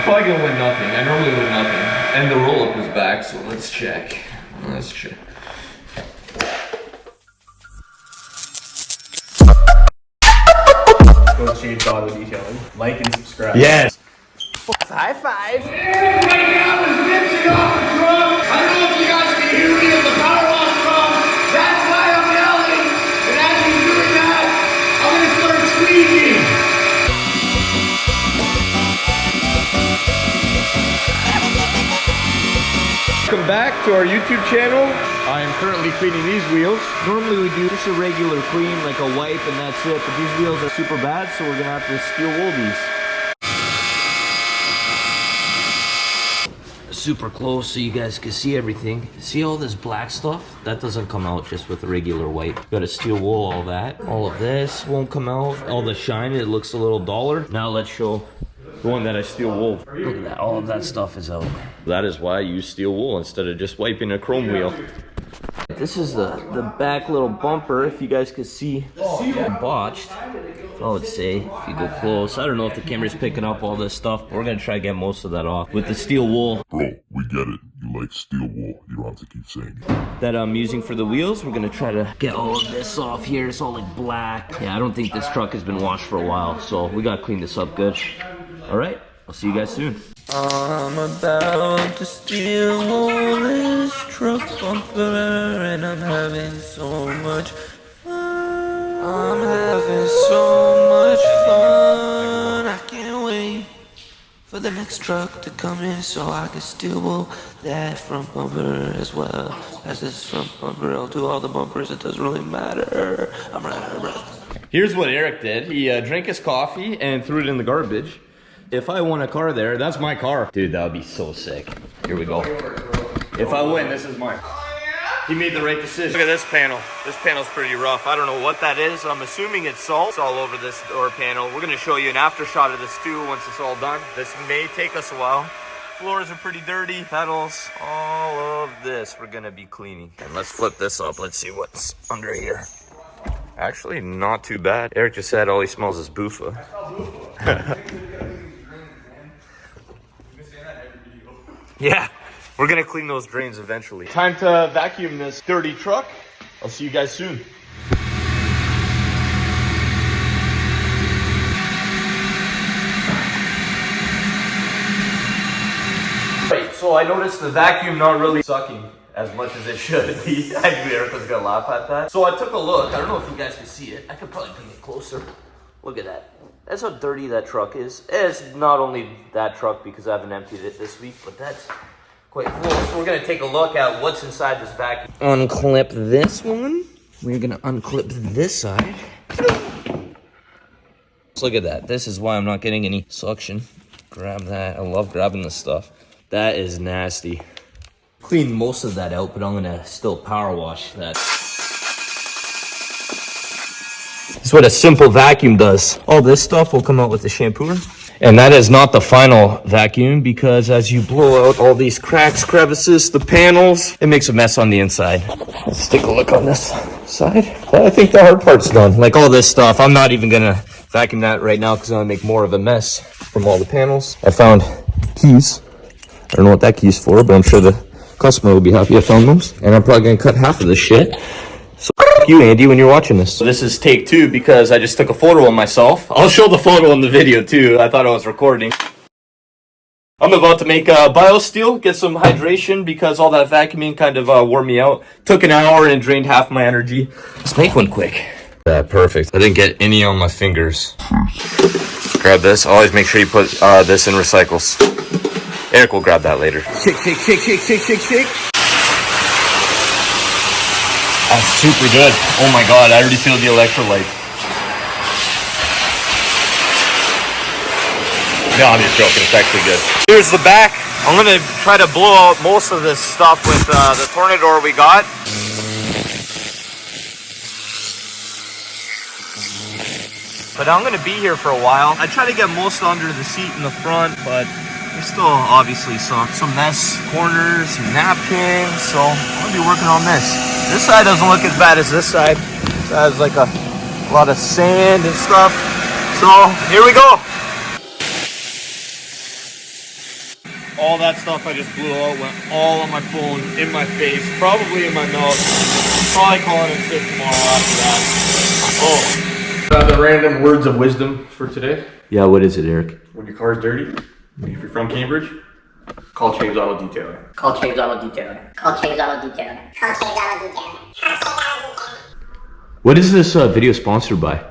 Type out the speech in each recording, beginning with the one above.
I'm probably gonna win nothing. I normally win nothing. And the roll-up is back, so let's check. Let's check. Go to Shades Auto Detailing. Like and subscribe. Yes! High five! Right now is mixing off the drum. I don't know if you guys can hear me as the power wash drum. That's why I'm yelling. And as he's doing that, I'm gonna start squeaking. Welcome back to our YouTube channel. I am currently cleaning these wheels. Normally we do just a regular clean, like a wipe and that's it, but these wheels are super bad, so we're gonna have to steel wool these. Super close so you guys can see everything. See all this black stuff? That doesn't come out just with a regular wipe. Gotta steel wool all that. All of this won't come out. All the shine, it looks a little duller. Now let's show the one that I steel wool. Look at that, all of that stuff is out. That is why I use steel wool instead of just wiping a chrome wheel. This is the back little bumper, if you guys could see, botched. I would say, if you go close. I don't know if the camera's picking up all this stuff, but we're gonna try to get most of that off with the steel wool. Bro, we get it. You like steel wool. You don't have to keep saying it. That I'm using for the wheels. We're gonna try to get all of this off here. It's all like black. Yeah, I don't think this truck has been washed for a while, so we gotta clean this up good. All right, I'll see you guys soon. I'm about to steal all this truck bumper, and I'm having so much fun. I'm having so much fun. I can't wait for the next truck to come in so I can steal that front bumper as well as this front bumper. I'll do all the bumpers, it doesn't really matter. I'm running out of breath. Here's what Eric did. He drank his coffee and threw it in the garbage. If I won a car there, that's my car. Dude, that would be so sick. Here we go. If I win, this is mine. He made the right decision. Look at this panel. This panel's pretty rough. I don't know what that is. I'm assuming it's salt. It's all over this door panel. We're gonna show you an after shot of this too once it's all done. This may take us a while. Floors are pretty dirty. Pedals, all of this we're gonna be cleaning. And let's flip this up. Let's see what's under here. Actually, not too bad. Eric just said all he smells is boofa. Yeah, we're gonna clean those drains eventually. Time to vacuum this dirty truck. I'll see you guys soon. Right, so I noticed the vacuum not really sucking as much as it should be. I knew Eric was gonna laugh at that. So I took a look. I don't know if you guys can see it. I could probably bring it closer. Look at that. That's how dirty that truck is. It's not only that truck because I haven't emptied it this week, but that's quite full. So we're gonna take a look at what's inside this vacuum. Unclip this one. We're gonna unclip this side. Look at that. This is why I'm not getting any suction. Grab that. I love grabbing this stuff. That is nasty. Clean most of that out, but I'm gonna still power wash that. That's what a simple vacuum does. All this stuff will come out with the shampooer. And that is not the final vacuum because as you blow out all these cracks, crevices, the panels, it makes a mess on the inside. Let's take a look on this side. Well, I think the hard part's done. Like all this stuff, I'm not even gonna vacuum that right now because I'm gonna make more of a mess from all the panels. I found keys. I don't know what that key's for, but I'm sure the customer will be happy I found those. And I'm probably gonna cut half of this shit. So you, Andy, when you're watching this. So this is take 2 because I just took a photo of myself. I'll show the photo in the video too. I thought I was recording. I'm about to make BioSteel, get some hydration because all that vacuuming kind of wore me out. Took an hour and drained half my energy. Let's make one quick. Perfect. I didn't get any on my fingers. Grab this. Always make sure you put this in recycles. Eric will grab that later. Shake, shake, shake, shake, shake, shake, shake. That's super good. Oh my god, I already feel the electrolyte. No, I'm just joking. It's actually good. Here's the back. I'm gonna try to blow out most of this stuff with the Tornador we got. But I'm gonna be here for a while. I try to get most under the seat in the front, but there's still obviously some mess corners, some napkins, so I'm gonna be working on this. This side doesn't look as bad as this side. This side has like a lot of sand and stuff. So here we go. All that stuff I just blew out went all on my phone, in my face, probably in my mouth. Probably calling in sick tomorrow after that. The random words of wisdom for today. Yeah, what is it, Eric? When your car's dirty, if you're from Cambridge, call James Auto Detailing. Call James Auto Detailing. Call James Auto Detailing. Call James Auto Detailing. What is this video sponsored by?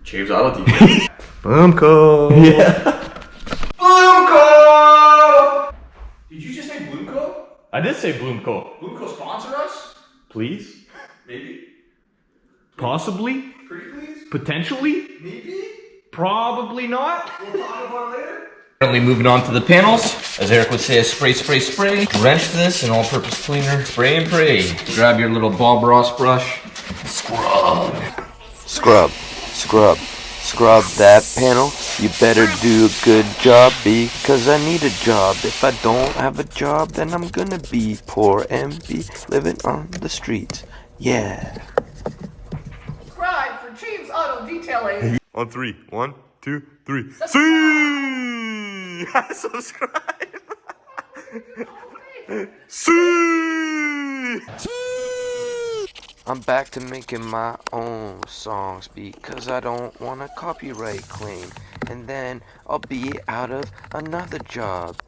James Auto Detailing. Bloomco. Yeah. Bloomco! Did you just say Bloomco? I did say Bloomco. Bloomco sponsor us? Please? Maybe. Possibly? Pretty please? Potentially? Maybe. Probably not. We'll talk about it later. Currently moving on to the panels. As Eric would say, spray, spray, spray. Wrench this in all-purpose cleaner. Spray and pray. Grab your little Bob Ross brush. Scrub. Scrub, scrub, scrub that panel. You better do a good job because I need a job. If I don't have a job, then I'm gonna be poor and be living on the streets. Yeah. Subscribe for James Auto Detailing. On 3. 1, 2, 3. See! Subscribe. See! I'm back to making my own songs because I don't want a copyright claim. And then I'll be out of another job.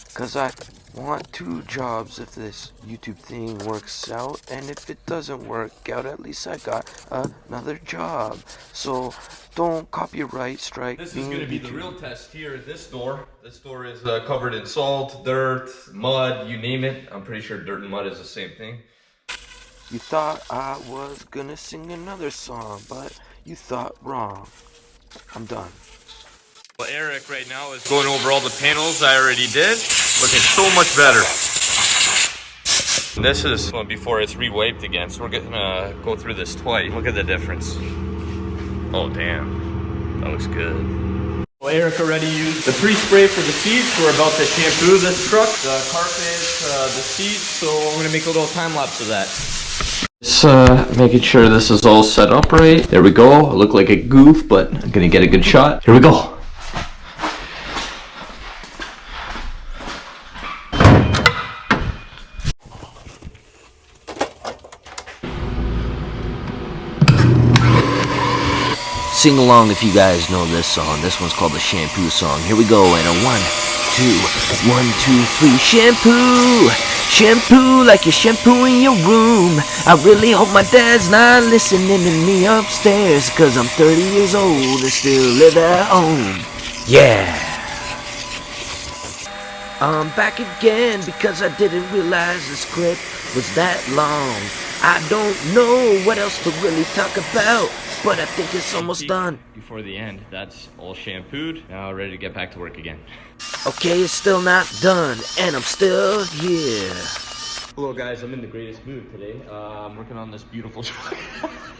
Because I want 2 jobs if this YouTube thing works out. And if it doesn't work out, at least I got another job. So don't copyright strike This me. is going to be the real test here at this door. This door is covered in salt, dirt, mud, you name it. I'm pretty sure dirt and mud is the same thing. You thought I was gonna sing another song, but you thought wrong. I'm done. Well, Eric right now is going over all the panels I already did. Looking so much better. And this is before it's re-wiped again, so we're gonna go through this twice. Look at the difference. Oh, damn. That looks good. Well, Eric already used the pre-spray for the seats. We're about to shampoo this truck, the carpet, the seats, so I'm gonna make a little time lapse of that. Just making sure this is all set up right. There we go. I look like a goof, but I'm gonna get a good shot. Here we go. Sing along if you guys know this song. This one's called the Shampoo Song. Here we go. And a 1, 2, 1, 2, 3. Shampoo! Shampoo like you're shampooing your room. I really hope my dad's not listening to me upstairs, 'cause I'm 30 years old and still live at home. Yeah. I'm back again because I didn't realize the script was that long. I don't know what else to really talk about, but I think it's almost done. Before the end, that's all shampooed. Now ready to get back to work again. Okay, it's still not done, and I'm still here. Hello guys, I'm in the greatest mood today. I'm working on this beautiful truck.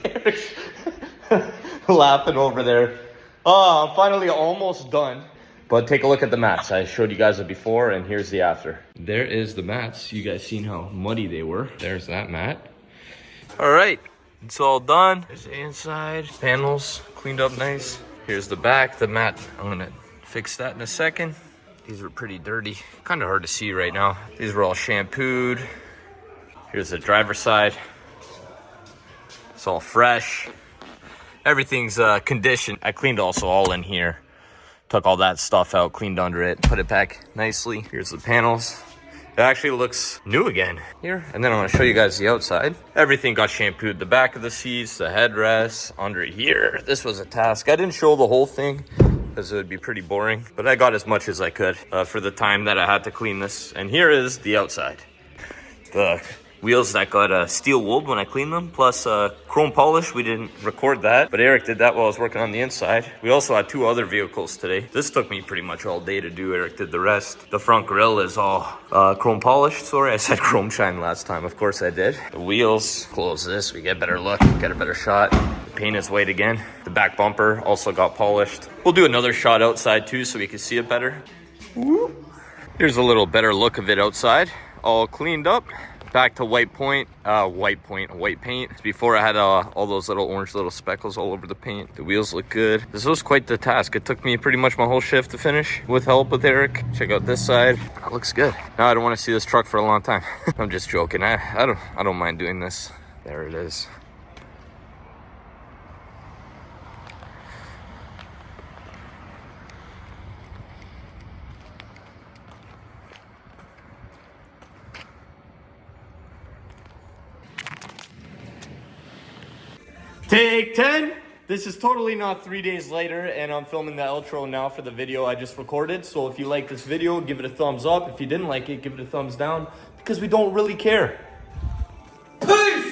Eric's laughing over there. Oh, I'm finally almost done. But take a look at the mats. I showed you guys the before, and here's the after. There is the mats. You guys seen how muddy they were. There's that mat. All right, it's all done. There's the inside. Panels cleaned up nice. Here's the back, the mat. I'm gonna fix that in a second. These are pretty dirty. Kind of hard to see right now. These were all shampooed. Here's the driver's side. It's all fresh. Everything's conditioned. I cleaned also all in here. Took all that stuff out, cleaned under it, put it back nicely. Here's the panels. It actually looks new again here. And then I'm gonna show you guys the outside. Everything got shampooed. The back of the seats, the headrests, under here. This was a task. I didn't show the whole thing because it would be pretty boring, but I got as much as I could for the time that I had to clean this. And here is the outside. The wheels that got steel wooled when I cleaned them, plus chrome polish. We didn't record that, but Eric did that while I was working on the inside. We also had 2 other vehicles today. This took me pretty much all day to do. Eric did the rest. The front grille is all chrome polished. Sorry, I said chrome shine last time. Of course I did. The wheels, close this, we get a better look, get a better shot. The paint is white again. The back bumper also got polished. We'll do another shot outside too so we can see it better. Woo. Here's a little better look of it outside. All cleaned up. back to white paint. Before I had all those little orange little speckles all over the paint. The wheels look good. This was quite the task. It took me pretty much my whole shift to finish with help with Eric. Check out this side. That looks good. Now I don't want to see this truck for a long time. I'm just joking. I don't mind doing this. There it is. Take 10. This is totally not 3 days later, and I'm filming the outro now for the video I just recorded. So if you like this video, give it a thumbs up. If you didn't like it, give it a thumbs down, because we don't really care.